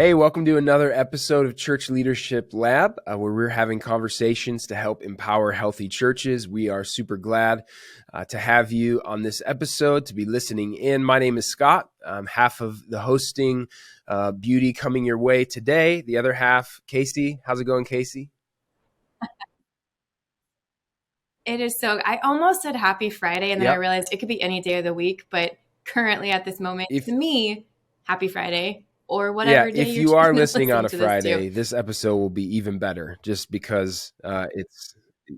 Hey, welcome to another episode of Church Leadership Lab, where we're having conversations to help empower healthy churches. We are super glad to have you on this episode, to be listening in. My name is Scott. I'm half of the hosting beauty coming your way today. The other half, Casey. How's it going, Casey? It is I almost said happy Friday, and then I Yep. realized it could be any day of the week, but currently at this moment, If to me, happy Friday or Yeah, whatever day if you're you are choosing to listening on listen a to this to. Friday, this episode will be even better just because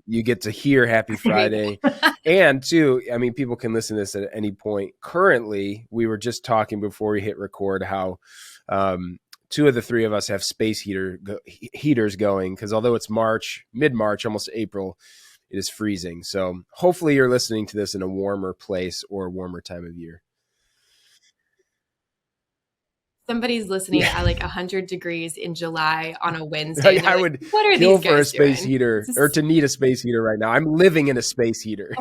you get to hear Happy Maybe. Friday. And two, I mean, people can listen to this at any point. Currently, we were just talking before we hit record how two of the three of us have space heaters going because although it's mid-March, almost April, it is freezing. So hopefully you're listening to this in a warmer place or a warmer time of year. Somebody's listening Yeah. at like 100 degrees in July on a Wednesday. And I they're would like, what are kill these for a guys space doing? heater or to need a space heater right now. I'm living in a space heater.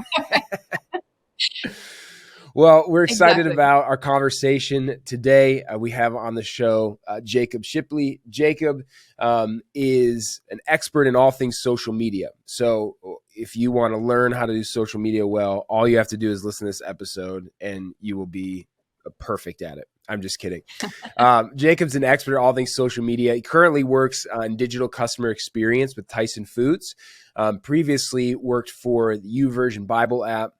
Well, we're excited Exactly. about our conversation today. We have on the show Jacob Shipley. Jacob is an expert in all things social media. So if you want to learn how to do social media well, all you have to do is listen to this episode and you will be perfect at it. I'm just kidding. Jacob's an expert at all things social media. He currently works in digital customer experience with Tyson Foods. Previously worked for the YouVersion Bible app,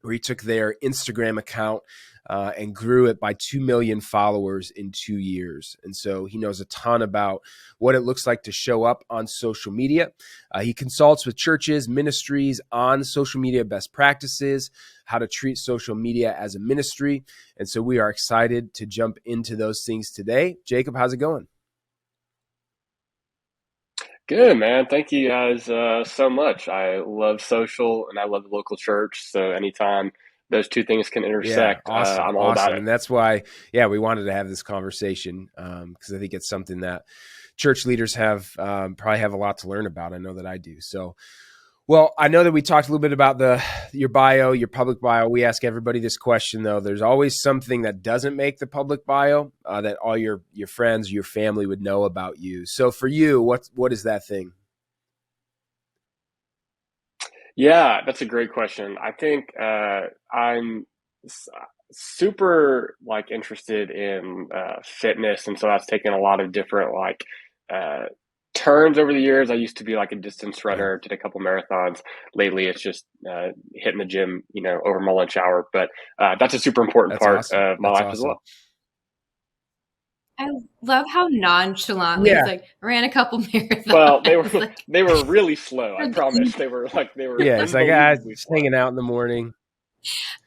where he took their Instagram account and grew it by 2 million followers in 2 years. And so he knows a ton about what it looks like to show up on social media. He consults with churches, ministries on social media best practices, how to treat social media as a ministry. And so we are excited to jump into those things today. Jacob, how's it going? Good, man. Thank you guys so much. I love social and I love the local church. So anytime those two things can Yeah, intersect, awesome. I'm all about Awesome. it. And that's why, we wanted to have this conversation because I think it's something that church leaders have probably have a lot to learn about. I know that I do. So, well, I know that we talked a little bit about your bio, your public bio. We ask everybody this question, though. There's always something that doesn't make the public bio that all your friends, your family would know about you. So for you, what is that thing? Yeah, that's a great question. I think I'm s- super interested in fitness, and so that's taken a lot of different uh, turns over the years. I used to be like a distance Yeah, runner, did a couple marathons. Lately, it's just hitting the gym, over my lunch hour. But that's a super important that's part awesome. of my That's life as awesome. well. I love how nonchalantly he's Yeah. like, ran a couple Well, they were marathons. Like, they were really slow. I for promise. them. They were Yeah. It's like, unbelievably just slow. hanging out in the morning.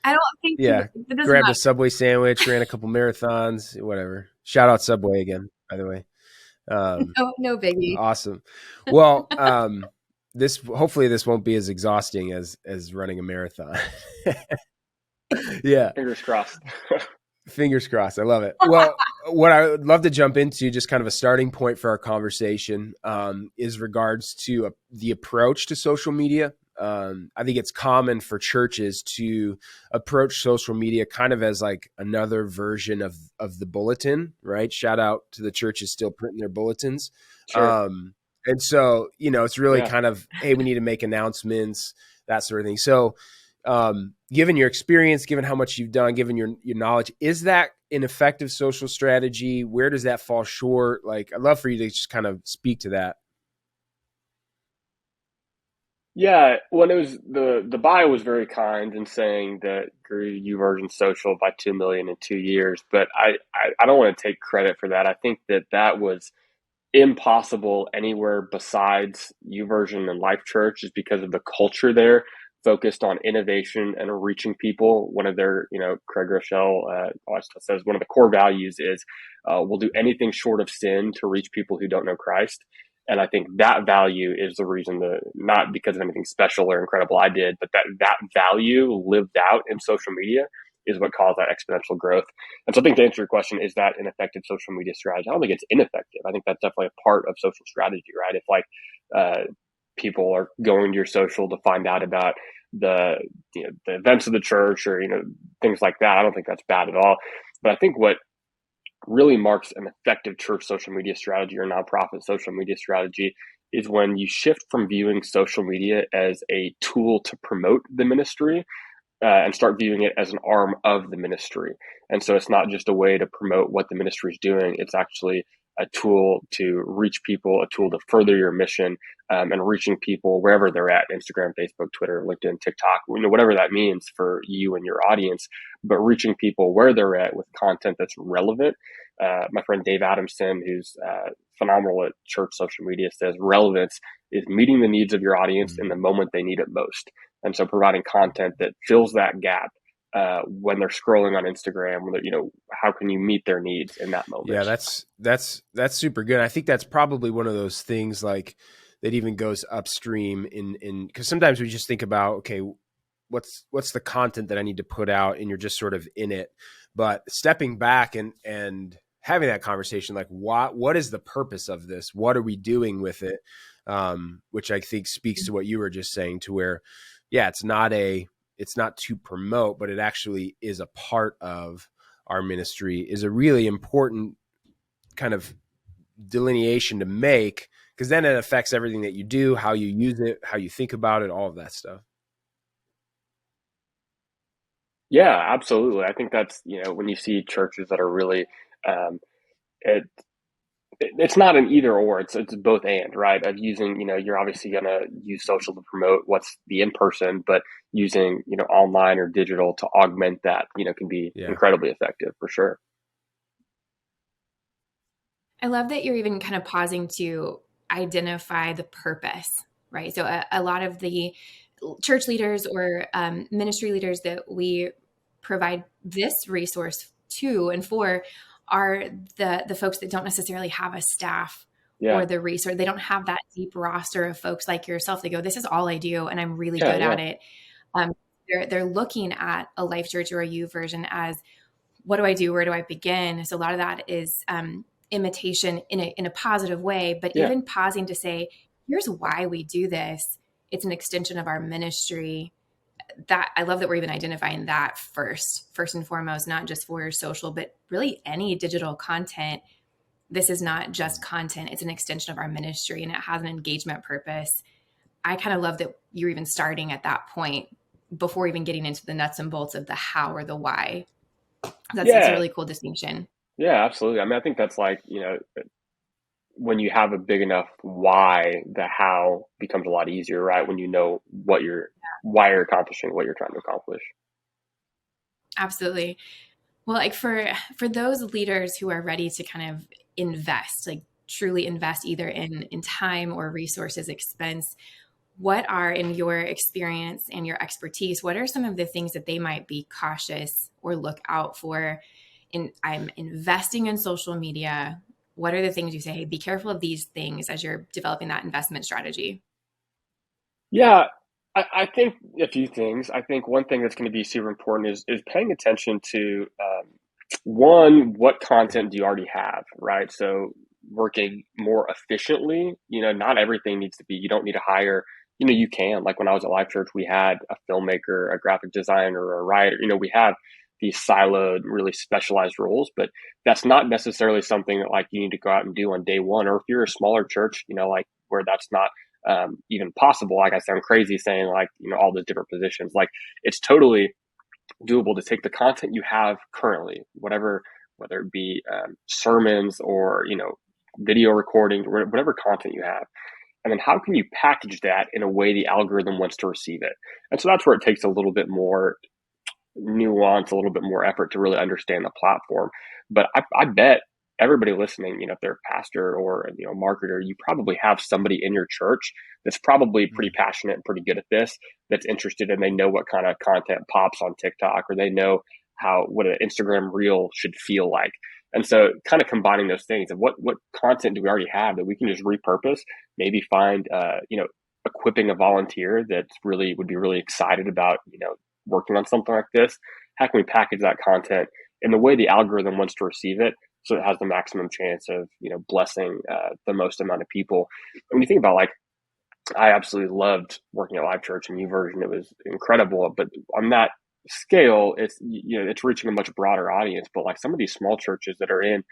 I don't think Yeah. that does Grabbed a not. Subway sandwich, ran a couple marathons, whatever. Shout out Subway again, by the way. No biggie. Awesome. Well, hopefully this won't be as exhausting as running a marathon. Yeah. Fingers crossed. Fingers crossed. I love it. Well, what I would love to jump into, just kind of a starting point for our conversation, is regards to the approach to social media. I think it's common for churches to approach social media kind of as like another version of the bulletin, right? Shout out to the churches still printing their bulletins. Sure. And so, it's really Yeah. kind of, hey, we need to make announcements, that sort of thing. So, given your experience, given how much you've done, given your knowledge, is that an effective social strategy? Where does that fall short? Like, I'd love for you to just kind of speak to that. Yeah, when it was the bio was very kind in saying that grew YouVersion social by 2 million in 2 years, but I don't want to take credit for that. I think that was impossible anywhere besides YouVersion and Life Church, just because of the culture there, focused on innovation and reaching people. One of their, Craig Rochelle always says one of the core values is we'll do anything short of sin to reach people who don't know Christ. And I think that value is the reason not because of anything special or incredible I did, but that value lived out in social media is what caused that exponential growth. And so I think to answer your question, is that an effective social media strategy? I don't think it's ineffective. I think that's definitely a part of social strategy, right? If people are going to your social to find out about the the events of the church or things like that, I don't think that's bad at all. But I think what really marks an effective church social media strategy or nonprofit social media strategy is when you shift from viewing social media as a tool to promote the ministry and start viewing it as an arm of the ministry. And so it's not just a way to promote what the ministry is doing. It's actually a tool to reach people, a tool to further your mission, and reaching people wherever they're at, Instagram, Facebook, Twitter, LinkedIn, TikTok, whatever that means for you and your audience, but reaching people where they're at with content that's relevant. My friend Dave Adamson, who's phenomenal at church social media, says relevance is meeting the needs of your audience in the moment they need it most. And so providing content that fills that gap when they're scrolling on Instagram, how can you meet their needs in that moment? Yeah, that's super good. I think that's probably one of those things like that even goes upstream in because sometimes we just think about, okay, what's the content that I need to put out, and you're just sort of in it. But stepping back and having that conversation, like what is the purpose of this? What are we doing with it? Which I think speaks to what you were just saying, to where, yeah, it's not to promote, but it actually is a part of our ministry, is a really important kind of delineation to make, because then it affects everything that you do, how you use it, how you think about it, all of that stuff. Yeah, absolutely. I think that's, when you see churches that are really, it, it's not an either or, it's both and, right? Of using, you're obviously going to use social to promote what's the in-person, but using, online or digital to augment that, can be incredibly effective for sure. I love that you're even kind of pausing to identify the purpose, right? So a lot of the church leaders or ministry leaders that we provide this resource to and for are the folks that don't necessarily have a staff or the resource. They don't have that deep roster of folks like yourself. They go, this is all I do, and I'm really good at it. They're looking at a Life Church or a U version as, what do I do? Where do I begin? So a lot of that is imitation in a positive way, but even pausing to say, here's why we do this. It's an extension of our ministry. That I love that we're even identifying that first and foremost, not just for social, but really any digital content. This is not just content. It's an extension of our ministry, and it has an engagement purpose. I kind of love that you're even starting at that point before even getting into the nuts and bolts of the how or the why. That's a really cool distinction. Yeah, absolutely. I mean, I think that's like, when you have a big enough why, the how becomes a lot easier, right? When you know why you're accomplishing what you're trying to accomplish. Absolutely. Well, like for those leaders who are ready to kind of invest, like truly invest either in time or resources expense, what are, in your experience and your expertise, what are some of the things that they might be cautious or look out for I'm investing in social media? What are the things you say, hey, be careful of these things as you're developing that investment strategy? Yeah, I think a few things. I think one thing that's going to be super important is paying attention to one, what content do you already have, right? So working more efficiently, not everything needs to be, you don't need to hire, you can, like when I was at Life Church, we had a filmmaker, a graphic designer, a writer, we have these siloed, really specialized roles, but that's not necessarily something that like you need to go out and do on day one. Or if you're a smaller church, like where that's not even possible, like I sound crazy saying like, all the different positions, like it's totally doable to take the content you have currently, whether it be sermons or, video recording, whatever content you have. And then how can you package that in a way the algorithm wants to receive it? And so that's where it takes a little bit more nuance, a little bit more effort to really understand the platform. But I bet everybody listening, if they're a pastor or a marketer, you probably have somebody in your church that's probably pretty passionate and pretty good at this, that's interested, and they know what kind of content pops on TikTok, or they know what an Instagram reel should feel like. And so kind of combining those things of what content do we already have that we can just repurpose, maybe find equipping a volunteer that really would be really excited about working on something like this. How can we package that content in the way the algorithm wants to receive it, so it has the maximum chance of blessing the most amount of people? When you think about, like, I absolutely loved working at Live Church and YouVersion. It was incredible. But on that scale, it's reaching a much broader audience. But like some of these small churches that are in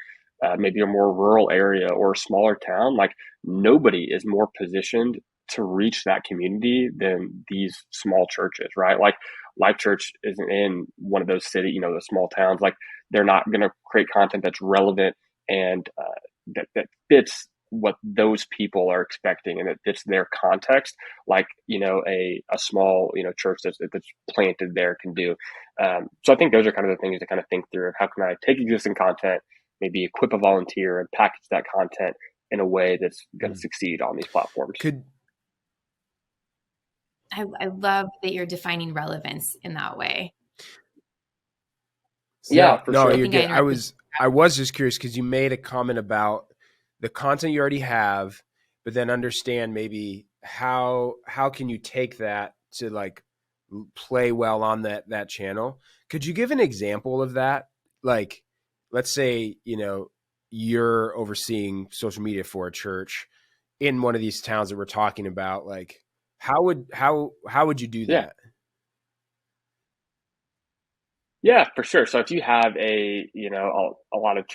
maybe a more rural area or a smaller town, like nobody is more positioned to reach that community than these small churches, right? Like Life Church isn't in one of those the small towns. Like they're not going to create content that's relevant and that fits what those people are expecting and that fits their context, like a small church that's planted there can do. So I think those are kind of the things to kind of think through of how can I take existing content, maybe equip a volunteer and package that content in a way that's going to succeed on these platforms. I love that you're defining relevance in that way. Yeah, for sure. You're good. I was just curious because you made a comment about the content you already have, but then understand maybe how can you take that to like play well on that channel. Could you give an example of that? Like, let's say, you're overseeing social media for a church in one of these towns that we're talking about. Like, how would you do that? Yeah, for sure. So if you have a lot of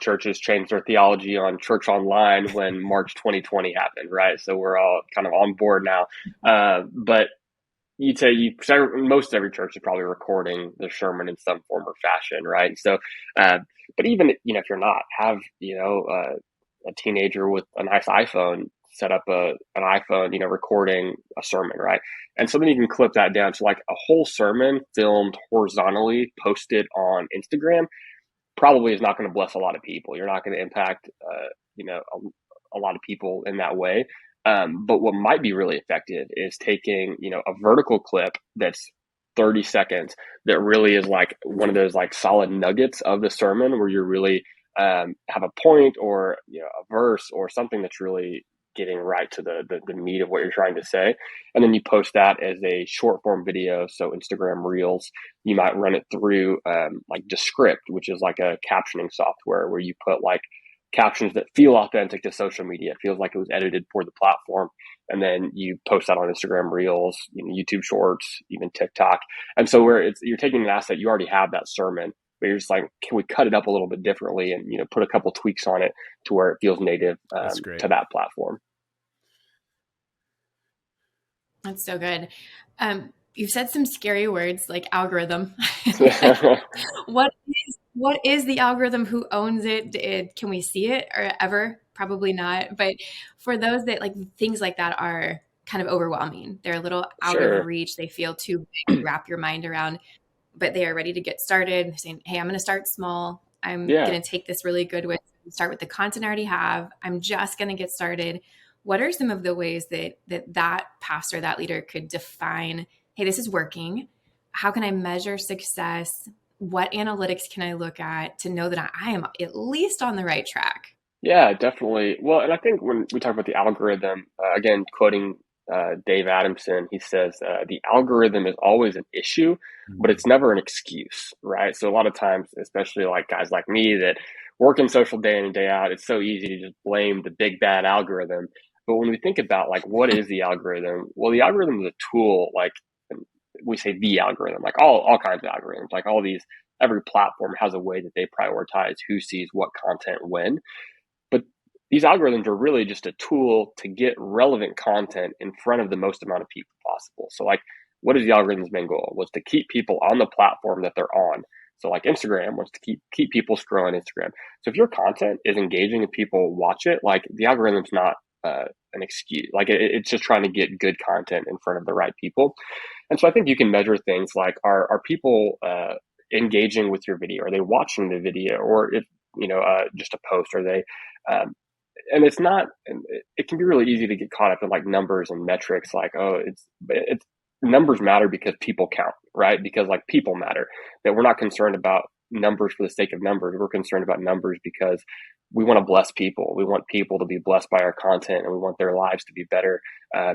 churches changed their theology on church online when March 2020 happened, right? So we're all kind of on board now. But you'd say most every church is probably recording the sermon in some form or fashion, right? So, but even if you're not, have a teenager with a nice iPhone set up an iPhone, recording a sermon, right? And so then you can clip that down to like a whole sermon filmed horizontally, posted on Instagram. Probably is not going to bless a lot of people. You're not going to impact, a lot of people in that way. But what might be really effective is taking, a vertical clip that's 30 seconds that really is like one of those like solid nuggets of the sermon where you're really have a point or a verse or something that's really getting right to the meat of what you're trying to say. And then you post that as a short form video. So Instagram Reels, you might run it through like Descript, which is like a captioning software where you put like captions that feel authentic to social media. It feels like it was edited for the platform. And then you post that on Instagram Reels, YouTube Shorts, even TikTok. And so you're taking an asset, you already have that sermon, but you're just like, can we cut it up a little bit differently and put a couple tweaks on it to where it feels native to that platform. That's so good. You've said some scary words like algorithm. What is the algorithm? Who owns it? Can we see it or ever? Probably not. But for those that like things like that are kind of overwhelming, they're a little out of reach. They feel too big to wrap your mind around, but they are ready to get started. They're saying, hey, I'm going to start small. I'm going to take this really good start with the content I already have. I'm just going to get started. What are some of the ways that pastor, that leader could define, hey, this is working. How can I measure success? What analytics can I look at to know that I am at least on the right track? Yeah, definitely. Well, and I think when we talk about the algorithm, again, quoting Dave Adamson, he says, the algorithm is always an issue, but it's never an excuse, right? So a lot of times, especially like guys like me that work in social day in and day out, it's so easy to just blame the big bad algorithm. But when we think about like, what is the algorithm? Well, the algorithm is a tool, like we say the algorithm, like all kinds of algorithms, like all these, every platform has a way that they prioritize who sees what content when. But these algorithms are really just a tool to get relevant content in front of the most amount of people possible. So like, what is the algorithm's main goal? Was to keep people on the platform that they're on. So like Instagram wants to keep people scrolling Instagram. So if your content is engaging and people watch it, like the algorithm's not an excuse. Like it's just trying to get good content in front of the right people. And so I think you can measure things like, are people engaging with your video? Are they watching the video? Or if, just a post, are they, and it's not, it can be really easy to get caught up in like numbers and metrics, like, it's numbers matter because people count, right? Because like people matter, that we're not concerned about numbers for the sake of numbers. We're concerned about numbers because we want to bless people. We want people to be blessed by our content, and we want their lives to be better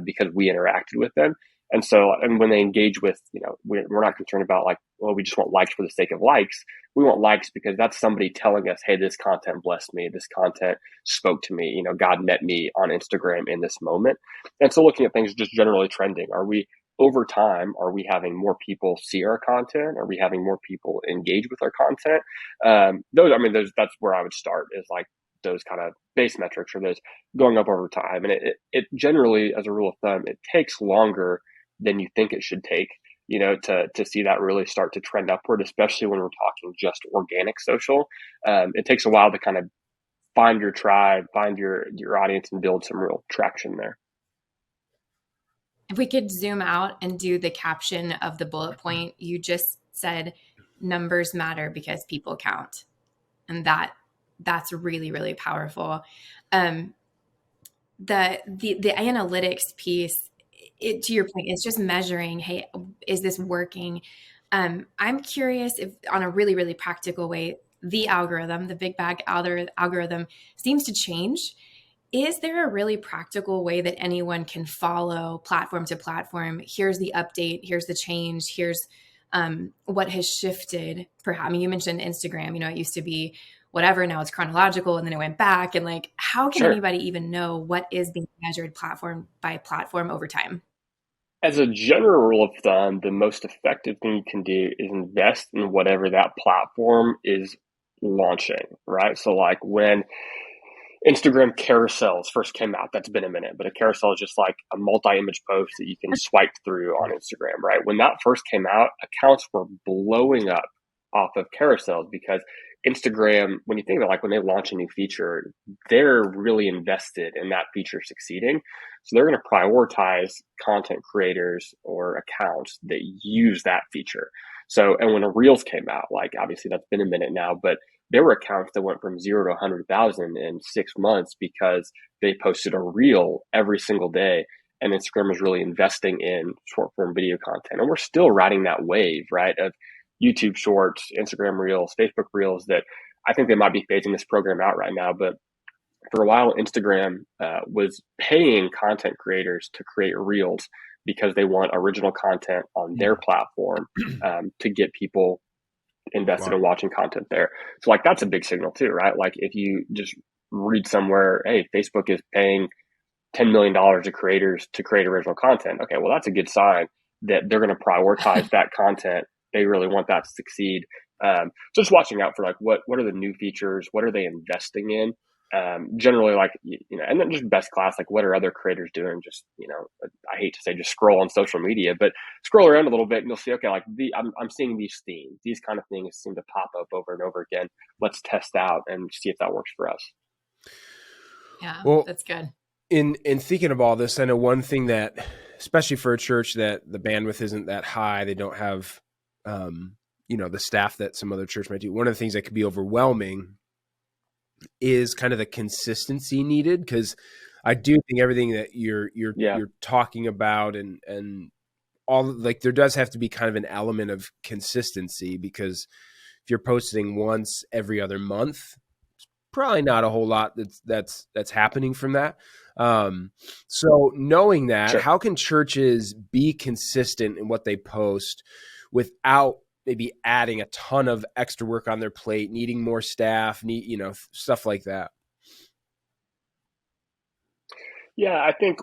because we interacted with them. And so, and when they engage with, we're not concerned about like, well, we just want likes for the sake of likes. We want likes because that's somebody telling us, hey, this content blessed me. This content spoke to me. God met me on Instagram in this moment. And so looking at things just generally trending, are we over time, are we having more people see our content? Are we having more people engage with our content? That's where I would start, is like those kind of base metrics, or those going up over time. And it generally, as a rule of thumb, it takes longer than you think it should take, to see that really start to trend upward, especially when we're talking just organic social. It takes a while to kind of find your tribe, find your audience, and build some real traction there. If we could zoom out and do the caption of the bullet point, you just said numbers matter because people count. And that's really, really powerful. The analytics piece, to your point, it's just measuring, hey, is this working? I'm curious if, on a really, really practical way, the big bag algorithm seems to change. Is there a really practical way that anyone can follow platform to platform? Here's the update, here's the change, here's what has shifted. Perhaps, I mean, you mentioned Instagram, it used to be whatever, now it's chronological, and then it went back. And like, how can anybody even know what is being measured platform by platform over time? As a general rule of thumb, the most effective thing you can do is invest in whatever that platform is launching, right? So like when Instagram carousels first came out, that's been a minute, but a carousel is just like a multi-image post that you can swipe through on Instagram, right? When that first came out, accounts were blowing up off of carousels, because Instagram, when you think about, like, when they launch a new feature, they're really invested in that feature succeeding. So they're going to prioritize content creators or accounts that use that feature. So, and when the Reels came out, like, obviously that's been a minute now, but there were accounts that went from 0 to 100,000 in 6 months because they posted a reel every single day. And Instagram was really investing in short form video content. And we're still riding that wave, right, of YouTube Shorts, Instagram Reels, Facebook Reels, that I think they might be phasing this program out right now. But for a while, Instagram was paying content creators to create Reels because they want original content on their platform to get people invested in watching content there. So like, that's a big signal too, right? Like, if you just read somewhere, hey, Facebook is paying $10 million to creators to create original content. Okay, well, that's a good sign that they're going to prioritize that content. They really want that to succeed. Just watching out for, like, what are the new features? What are they investing in? Generally, like, and then just best class, like, what are other creators doing? Just, I hate to say just scroll on social media, but scroll around a little bit and you'll see, okay, like, I'm seeing these themes, these kind of things seem to pop up over and over again. Let's test out and see if that works for us. Yeah, well, that's good. In thinking of all this, I know one thing that, especially for a church that the bandwidth isn't that high, they don't have, the staff that some other church might do. One of the things that could be overwhelming is kind of the consistency needed, because I do think everything that you're talking about and all, like, there does have to be kind of an element of consistency, because if you're posting once every other month, it's probably not a whole lot that's happening from that. So knowing that, how can churches be consistent in what they post without maybe adding a ton of extra work on their plate, needing more staff, stuff like that? Yeah, I think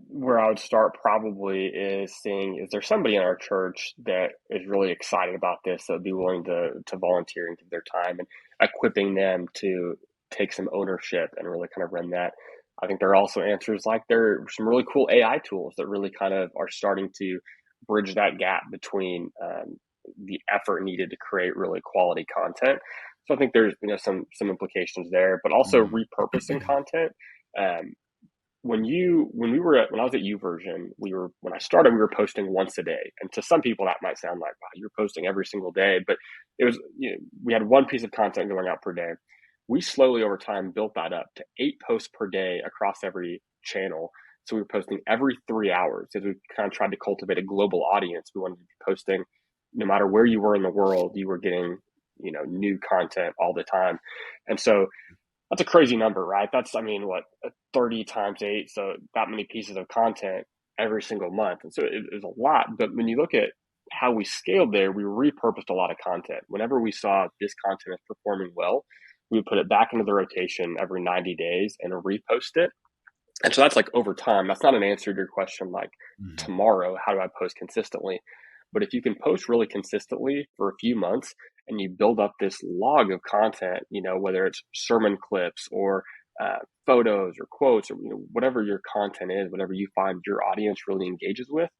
where I would start probably is seeing, is there somebody in our church that is really excited about this, that would be willing to volunteer and give their time, and equipping them to take some ownership and really kind of run that. I think there are also answers, like, there are some really cool AI tools that really kind of are starting to bridge that gap between the effort needed to create really quality content. So I think there's some implications there, but also repurposing content. When I was at YouVersion, when I started, we were posting once a day, and to some people that might sound like, wow, you're posting every single day, but it was, we had one piece of content going out per day. We slowly over time built that up to 8 posts per day across every channel. So we were posting every 3 hours, as we kind of tried to cultivate a global audience. We wanted to be posting no matter where you were in the world, you were getting, new content all the time. And so that's a crazy number, right? That's, 30 times 8. So that many pieces of content every single month. And so it was a lot. But when you look at how we scaled there, we repurposed a lot of content. Whenever we saw this content is performing well, we would put it back into the rotation every 90 days and repost it. And so that's like over time. That's not an answer to your question like Mhm. tomorrow, how do I post consistently? But if you can post really consistently for a few months and you build up this log of content, whether it's sermon clips or photos or quotes or whatever your content is, whatever you find your audience really engages with,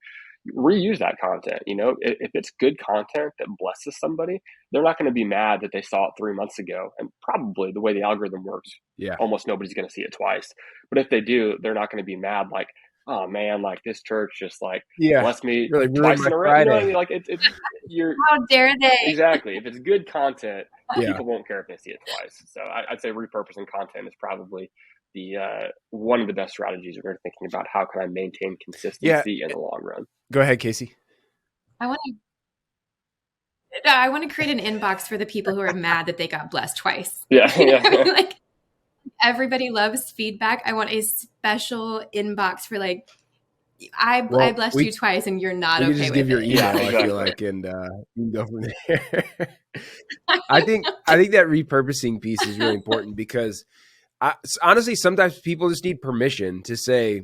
reuse that content. If it's good content that blesses somebody, they're not going to be mad that they saw it 3 months ago. And probably the way the algorithm works, Yeah. almost nobody's going to see it twice. But if they do, they're not going to be mad like, oh man, like this church just like Yeah. blessed me Really ruined twice my in a row. You know what I mean? Friday. Like it's you're How dare they? exactly. If it's good content, Yeah. people won't care if they see it twice. So I'd say repurposing content is probably the one of the best strategies when you're thinking about how can I maintain consistency in the long run. Go ahead, Casey. I want to create an inbox for the people who are mad that they got blessed twice. Yeah, yeah. Like everybody loves feedback. I want a special inbox for like, I blessed you twice and you're not okay with it. Just give your email, Yeah, exactly. I feel like, and you can go from there. I think that repurposing piece is really important because honestly, sometimes people just need permission to say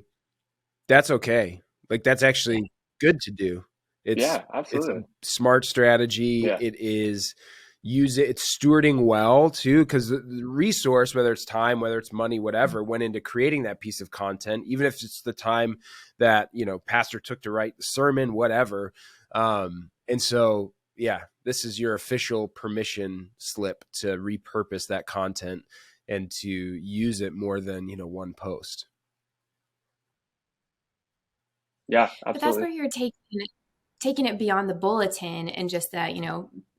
that's okay. Like that's actually good to do. Absolutely. It's a smart strategy. Yeah. It is it's stewarding well too, because the resource, whether it's time, whether it's money, whatever, went into creating that piece of content, even if it's the time that, pastor took to write the sermon, whatever. And so, yeah, this is your official permission slip to repurpose that content and to use it more than, one post. Yeah, absolutely. But that's where you're taking it beyond the bulletin and just that,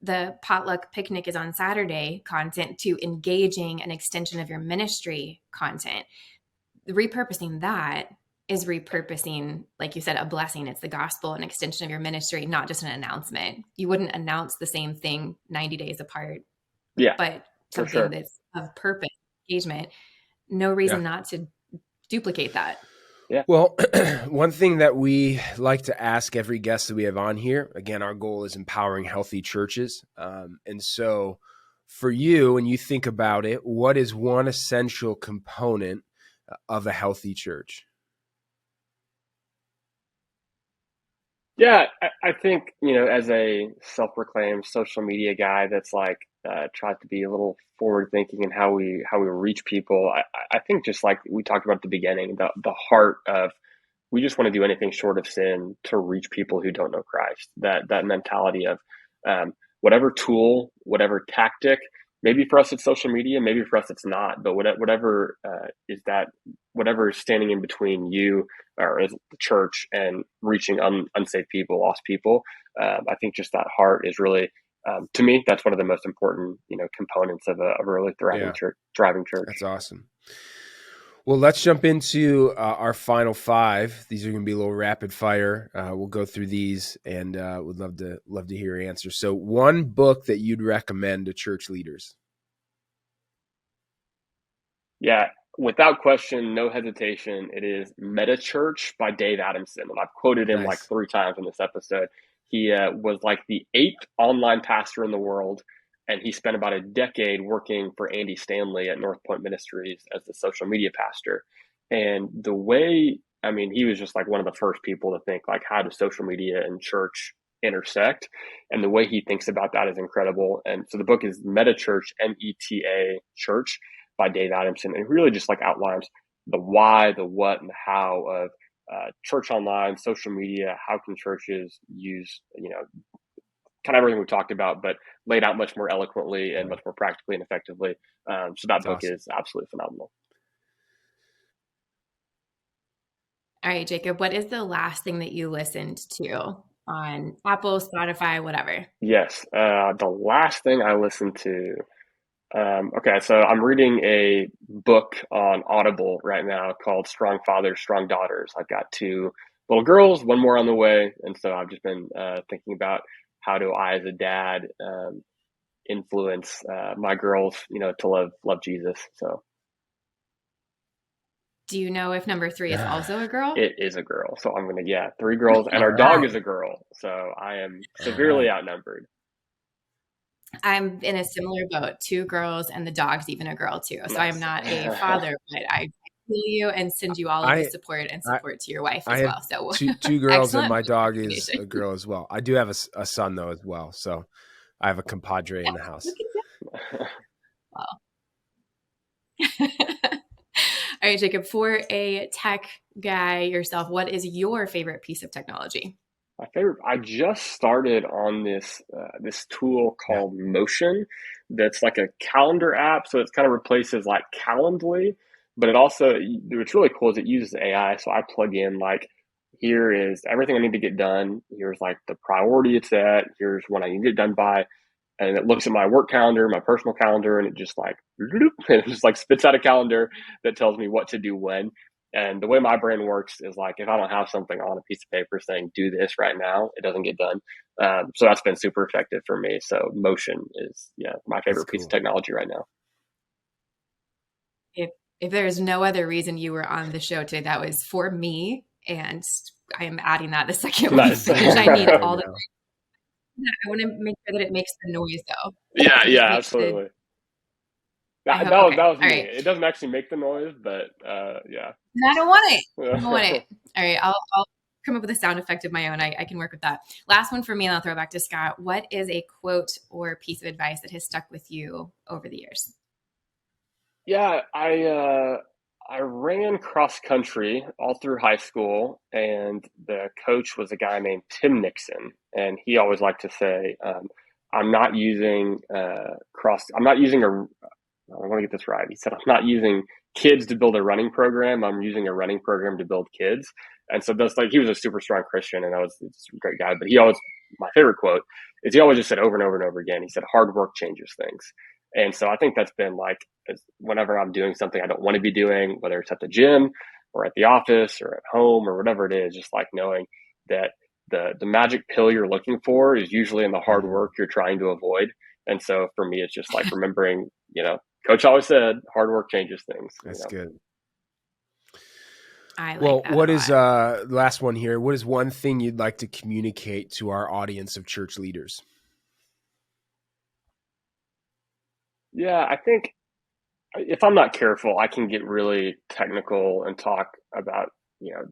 the potluck picnic is on Saturday content to engaging an extension of your ministry content. Repurposing that is repurposing, like you said, a blessing. It's the gospel, an extension of your ministry, not just an announcement. You wouldn't announce the same thing 90 days apart. Yeah, but something that's of purpose, engagement. No reason not to duplicate that. Yeah. Well, one thing that we like to ask every guest that we have on here, again, our goal is empowering healthy churches. And so for you, when you think about it, what is one essential component of a healthy church? Yeah, I think, as a self-proclaimed social media guy that's like tries to be a little forward thinking in how we reach people, I think just like we talked about at the beginning, the heart of we just want to do anything short of sin to reach people who don't know Christ. That mentality of whatever tool, whatever tactic, maybe for us it's social media, maybe for us it's not, but whatever is that, whatever is standing in between you or is the church and reaching unsaved people, lost people. I think just that heart is really, to me, that's one of the most important, components of a really thriving church. That's awesome. Well, let's jump into our final 5. These are going to be a little rapid fire. We'll go through these and would love to hear your answers. So one book that you'd recommend to church leaders. Yeah, without question, no hesitation. It is Meta Church by Dave Adamson. And I've quoted him like 3 times in this episode. He was like the 8th online pastor in the world. And he spent about a decade working for Andy Stanley at North Point Ministries as the social media pastor. And the way, he was just like one of the first people to think like, how does social media and church intersect? And the way he thinks about that is incredible. And so the book is Meta Church, META Church by Dave Adamson. And really just like outlines the why, the what, and the how of church online, social media. How can churches use, kind of everything we talked about, but laid out much more eloquently and much more practically and effectively. So that book is absolutely phenomenal. All right, Jacob, what is the last thing that you listened to on Apple, Spotify, whatever? Yes. The last thing I listened to, okay, so I'm reading a book on Audible right now called Strong Fathers, Strong Daughters. I've got 2 little girls, 1 more on the way. And so I've just been thinking about how do I, as a dad, influence my girls, to love Jesus. So, do you know if number 3 is also a girl? It is a girl. So I'm gonna 3 girls, and our dog is a girl. So I am severely outnumbered. I'm in a similar boat. 2 girls, and the dog's even a girl too. So I'm not a father, but I heal you and send you all of the support and I support to your wife I as have well. So two girls, and excellent my dog is recommendation. a girl as well. I do have a son though as well, so I have a compadre in the house. Look at that. Wow. All right, Jacob, for a tech guy yourself, what is your favorite piece of technology? My favorite, I just started on this tool called Motion that's like a calendar app. So it kind of replaces like Calendly, but it also, what's really cool is it uses AI. So I plug in like, here is everything I need to get done. Here's like the priority it's at. Here's when I need to get done by. And it looks at my work calendar, my personal calendar, and it just like, it just like spits out a calendar that tells me what to do when. And the way my brain works is like, if I don't have something on a piece of paper saying, do this right now, it doesn't get done. So that's been super effective for me. So Motion is, my favorite piece of technology right now. If there's no other reason you were on the show today, that was for me. And I am adding that the second Nice. week, which I need all the time. I want to make sure that it makes the noise though. Yeah, absolutely. That was me. Right. It doesn't actually make the noise, but yeah. I don't want it. I don't want it. All right, I'll come up with a sound effect of my own. I can work with that. Last one for me, and I'll throw it back to Scott. What is a quote or piece of advice that has stuck with you over the years? Yeah, I ran cross country all through high school, and the coach was a guy named Tim Nixon, and he always liked to say, "I'm not using I'm not using I want to get this right. He said, I'm not using kids to build a running program. I'm using a running program to build kids." And so that's like, he was a super strong Christian, and he's a great guy. But my favorite quote is he always just said over and over and over again, he said, hard work changes things. And so I think that's been like, whenever I'm doing something I don't want to be doing, whether it's at the gym or at the office or at home or whatever it is, just like knowing that the magic pill you're looking for is usually in the hard work you're trying to avoid. And so for me, it's just like remembering, Coach always said, hard work changes things. That's good. I like that. What is last one here? What is one thing you'd like to communicate to our audience of church leaders? Yeah, I think if I'm not careful, I can get really technical and talk about,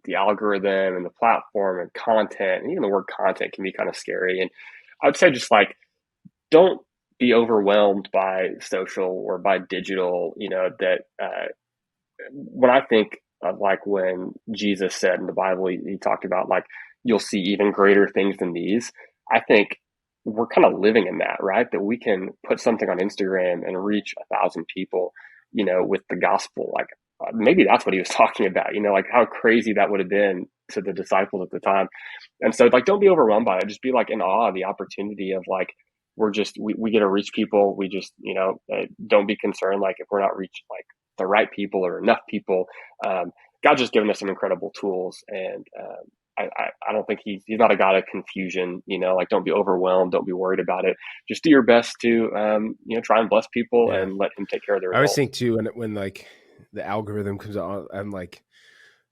the algorithm and the platform and content, and even the word content can be kind of scary. And I would say just like, don't be overwhelmed by social or by digital, that when I think of like when Jesus said in the Bible, he talked about like, you'll see even greater things than these. I think we're kind of living in that, right? That we can put something on Instagram and reach 1,000 people, with the gospel. Like maybe that's what he was talking about, like how crazy that would have been to the disciples at the time. And so like, don't be overwhelmed by it. Just be like in awe of the opportunity of like, we get to reach people. We just, don't be concerned. Like if we're not reaching like the right people or enough people, God's just given us some incredible tools. And, I don't think he's not a God of confusion, like don't be overwhelmed. Don't be worried about it. Just do your best to, try and bless people and let him take care of the results. I always think too, when like the algorithm comes on, I'm like,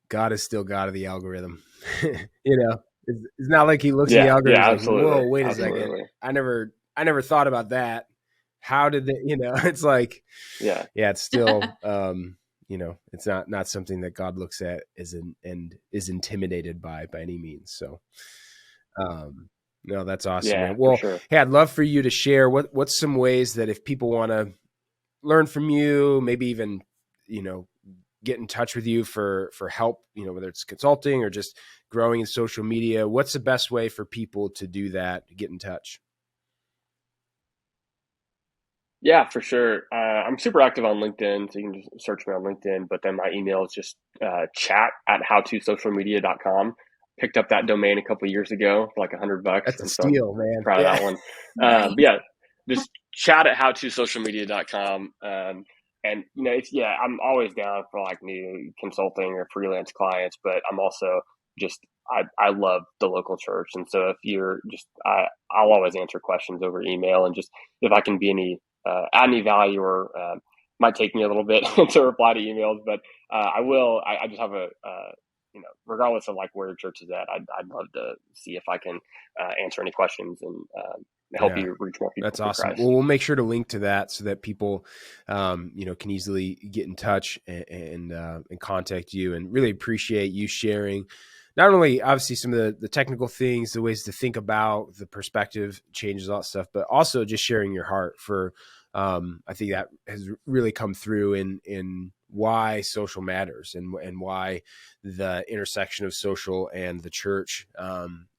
God is still God of the algorithm. It's not like he looks at the algorithm and like, whoa, wait a second. I never thought about that. How did they, it's like, it's still, it's not something that God looks at and is intimidated by any means. So, no, that's awesome. Yeah, man. Well, sure. Hey, I'd love for you to share what's some ways that if people want to learn from you, maybe even, get in touch with you for help, whether it's consulting or just growing in social media, what's the best way for people to do that, to get in touch? Yeah, for sure. I'm super active on LinkedIn, so you can just search me on LinkedIn, but then my email is just chat@howtosocialmedia.com. Picked up that domain a couple of years ago for like $100. That's a steal, man. Proud of that one. But yeah, just chat@howtosocialmedia.com. And I'm always down for like new consulting or freelance clients, but I'm also just I love the local church, and so if you're just I'll always answer questions over email, and just if I can be add any value or might take me a little bit to reply to emails, but I will. I just have regardless of like where your church is at, I'd love to see if I can answer any questions and help you reach more people. That's for awesome. Christ. Well, we'll make sure to link to that so that people, can easily get in touch and contact you, and really appreciate you sharing not only obviously some of the technical things, the ways to think about the perspective changes, all that stuff, but also just sharing your heart for, I think that has really come through in why social matters and why the intersection of social and the church,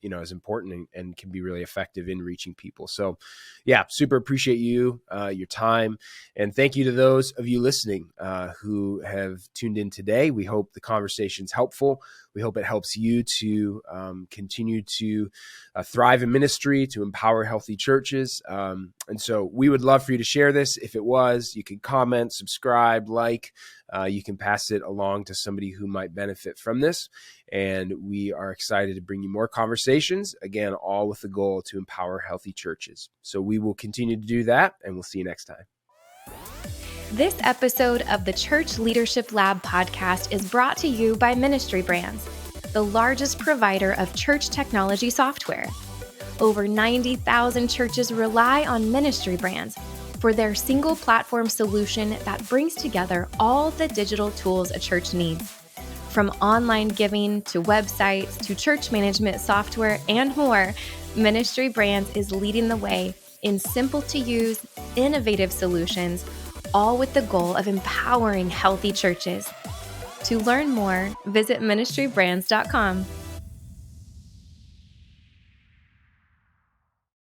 is important and can be really effective in reaching people. So yeah, super appreciate you, your time. And thank you to those of you listening who have tuned in today. We hope the conversation's helpful. We hope it helps you to continue to thrive in ministry, to empower healthy churches. And so we would love for you to share this. If it was, you can comment, subscribe, like. You can pass it along to somebody who might benefit from this. And we are excited to bring you more conversations, again, all with the goal to empower healthy churches. So we will continue to do that, and we'll see you next time. This episode of the Church Leadership Lab podcast is brought to you by Ministry Brands, the largest provider of church technology software. Over 90,000 churches rely on Ministry Brands for their single platform solution that brings together all the digital tools a church needs. From online giving to websites to church management software and more, Ministry Brands is leading the way in simple to use, innovative solutions, all with the goal of empowering healthy churches. To learn more, visit ministrybrands.com.